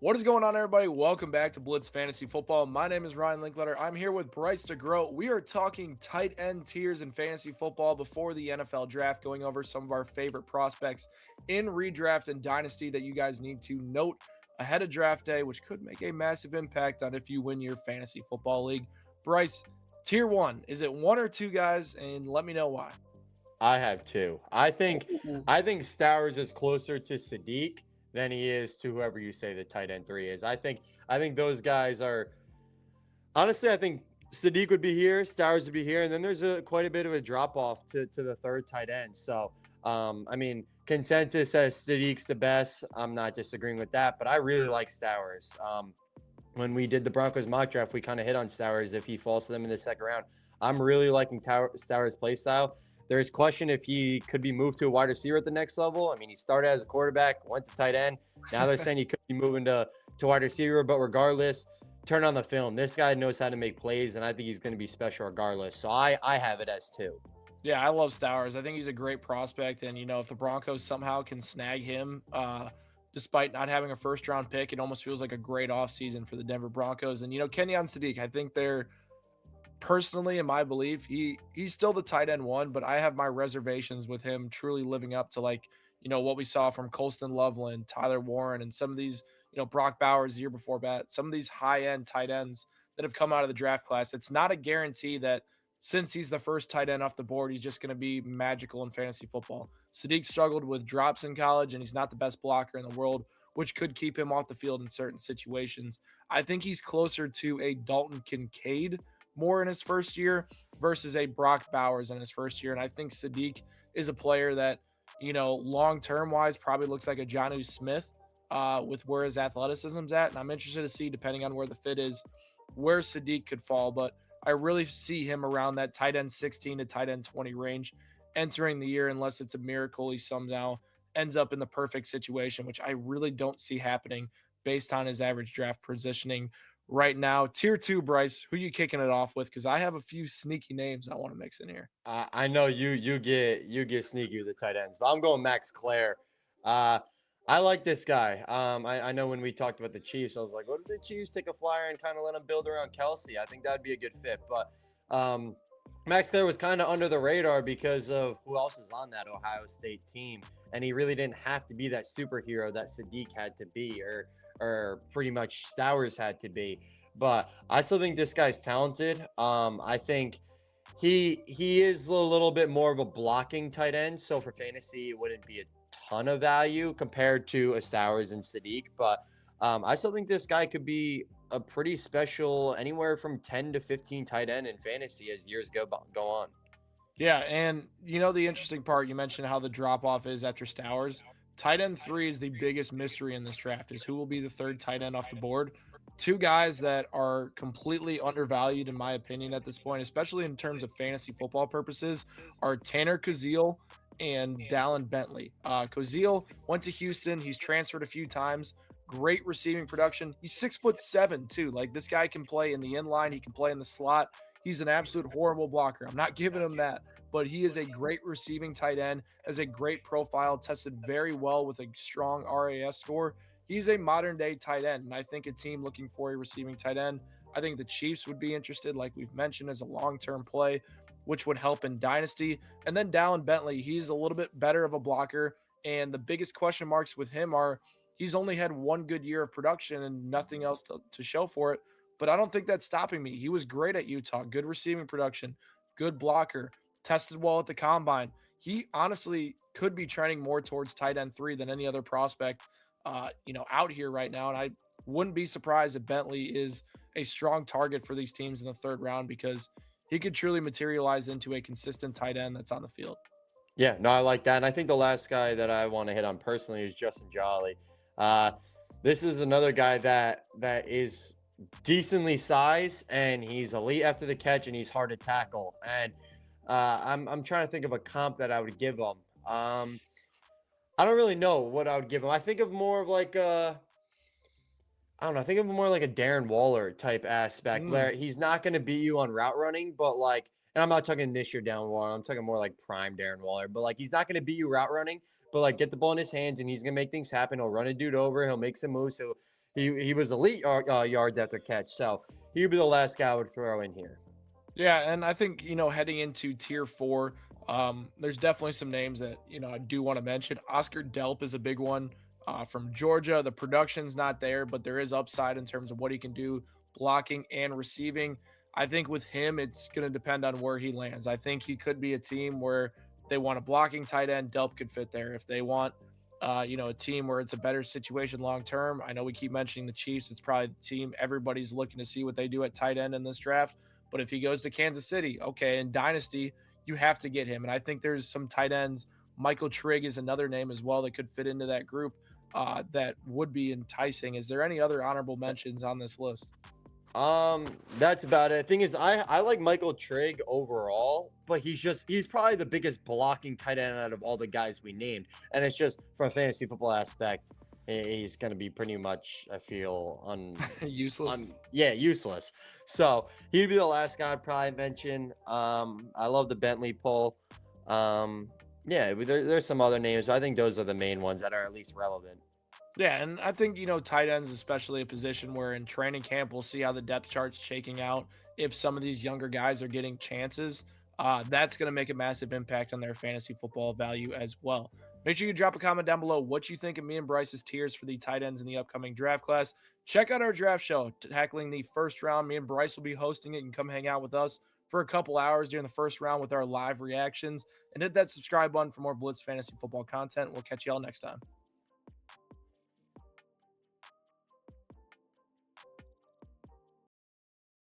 What is going on, everybody? Welcome back to Blitz Fantasy Football. My name is Ryan Linkletter. I'm here with Bryce DeGroat. We are talking tight end tiers in fantasy football before the NFL draft, going over some of our favorite prospects in redraft and dynasty that you guys need to note ahead of draft day, which could make a massive impact on if you win your fantasy football league. Bryce, tier one, is it one or two guys? And let me know why. I have two. I think Ooh. I think Stowers is closer to Sadiq than he is to whoever you say the tight end three is. I think those guys are honestly. I think Sadiq would be here, Stowers would be here, and then there's a quite a bit of a drop off to the third tight end. So I mean, consensus says Sadiq's the best. I'm not disagreeing with that, but I really like Stowers. When we did the Broncos mock draft, we kind of hit on Stowers if he falls to them in the second round. I'm really liking Stowers' play style. There's question if he could be moved to a wide receiver at the next level. I mean, he started as a quarterback, went to tight end. Now they're saying he could be moving to wide receiver, but regardless, turn on the film. This guy knows how to make plays, and I think he's going to be special regardless. So I have it as two. Yeah, I love Stowers. I think he's a great prospect. And, if the Broncos somehow can snag him, despite not having a first round pick, it almost feels like a great offseason for the Denver Broncos. And, Kenyon Sadiq, I think they're personally, in my belief, he's still the tight end one, but I have my reservations with him truly living up to what we saw from Colston Loveland, Tyler Warren, and some of these, Brock Bowers the year before that, some of these high end tight ends that have come out of the draft class. It's not a guarantee that since he's the first tight end off the board, he's just going to be magical in fantasy football. Sadiq struggled with drops in college, and he's not the best blocker in the world, which could keep him off the field in certain situations. I think he's closer to a Dalton Kincaid more in his first year versus a Brock Bowers in his first year. And I think Sadiq is a player that, long term wise, probably looks like a Jonnu Smith with where his athleticism's at. And I'm interested to see, depending on where the fit is, where Sadiq could fall. But I really see him around that tight end 16 to tight end 20 range entering the year, unless it's a miracle he somehow ends up in the perfect situation, which I really don't see happening based on his average draft positioning right now. Tier two, Bryce, who you kicking it off with? Because I have a few sneaky names I want to mix in here. I know you get sneaky with the tight ends, but I'm going Max Clare. Uh, I like this guy. I know when we talked about the Chiefs, I was like, what if the Chiefs take a flyer and kind of let him build around Kelsey? I think that'd be a good fit. But Max Clare was kind of under the radar because of who else is on that Ohio State team, and he really didn't have to be that superhero that Sadiq had to be, or pretty much Stowers had to be. But I still think this guy's talented. I think he is a little bit more of a blocking tight end, so for fantasy, it wouldn't be a ton of value compared to a Stowers and Sadiq. But I still think this guy could be a pretty special anywhere from 10 to 15 tight end in fantasy as years go on. Yeah, and the interesting part, you mentioned how the drop off is after Stowers. Tight end three is the biggest mystery in this draft, is who will be the third tight end off the board. Two guys that are completely undervalued, in my opinion, at this point, especially in terms of fantasy football purposes, are Tanner Kazeel and Dallin Bentley. Kazeel went to Houston. He's transferred a few times. Great receiving production. He's 6'7" too. Like, this guy can play in the in line. He can play in the slot. He's an absolute horrible blocker. I'm not giving him that, but he is a great receiving tight end, has a great profile, tested very well with a strong RAS score. He's a modern day tight end, and I think a team looking for a receiving tight end, I think the Chiefs would be interested, like we've mentioned, as a long term play, which would help in Dynasty. And then Dallin Bentley, he's a little bit better of a blocker, and the biggest question marks with him are he's only had one good year of production and nothing else to show for it. But I don't think that's stopping me. He was great at Utah, good receiving production, good blocker, tested well at the combine. He honestly could be trending more towards tight end three than any other prospect, out here right now. And I wouldn't be surprised if Bentley is a strong target for these teams in the third round, because he could truly materialize into a consistent tight end that's on the field. Yeah, no, I like that. And I think the last guy that I want to hit on personally is Justin Jolly. Uh, this is another guy that is decently sized, and he's elite after the catch, and he's hard to tackle. And I'm trying to think of a comp that I would give him. I don't really know what I would give him. I think of more of like I don't know. I think of more like a Darren Waller type aspect. Mm. Where he's not going to beat you on route running, but like, and I'm not talking this year Darren Waller. I'm talking more like prime Darren Waller. But like, he's not going to beat you route running, but like, get the ball in his hands and he's going to make things happen. He'll run a dude over. He'll make some moves. he was elite yards after catch. So he would be the last guy I would throw in here. Yeah, and I think, heading into tier four, there's definitely some names that, I do want to mention. Oscar Delp is a big one from Georgia. The production's not there, but there is upside in terms of what he can do blocking and receiving. I think with him, it's going to depend on where he lands. I think he could be a team where they want a blocking tight end. Delp could fit there. If they want, a team where it's a better situation long term, I know we keep mentioning the Chiefs. It's probably the team everybody's looking to see what they do at tight end in this draft. But if he goes to Kansas City, okay, in Dynasty, you have to get him. And I think there's some tight ends. Michael Trigg is another name as well that could fit into that group that would be enticing. Is there any other honorable mentions on this list? That's about it. Thing is, I like Michael Trigg overall, but he's probably the biggest blocking tight end out of all the guys we named, and it's just from a fantasy football aspect, he's gonna be pretty much, I feel, Useless. yeah, useless. So he'd be the last guy I'd probably mention. I love the Bentley pull. Yeah, there's some other names, but I think those are the main ones that are at least relevant. Yeah, and I think, tight ends, especially a position where in training camp, we'll see how the depth chart's shaking out. If some of these younger guys are getting chances, that's going to make a massive impact on their fantasy football value as well. Make sure you drop a comment down below what you think of me and Bryce's tiers for the tight ends in the upcoming draft class. Check out our draft show tackling the first round. Me and Bryce will be hosting it. You can come hang out with us for a couple hours during the first round with our live reactions. And hit that subscribe button for more Blitz fantasy football content. We'll catch you all next time.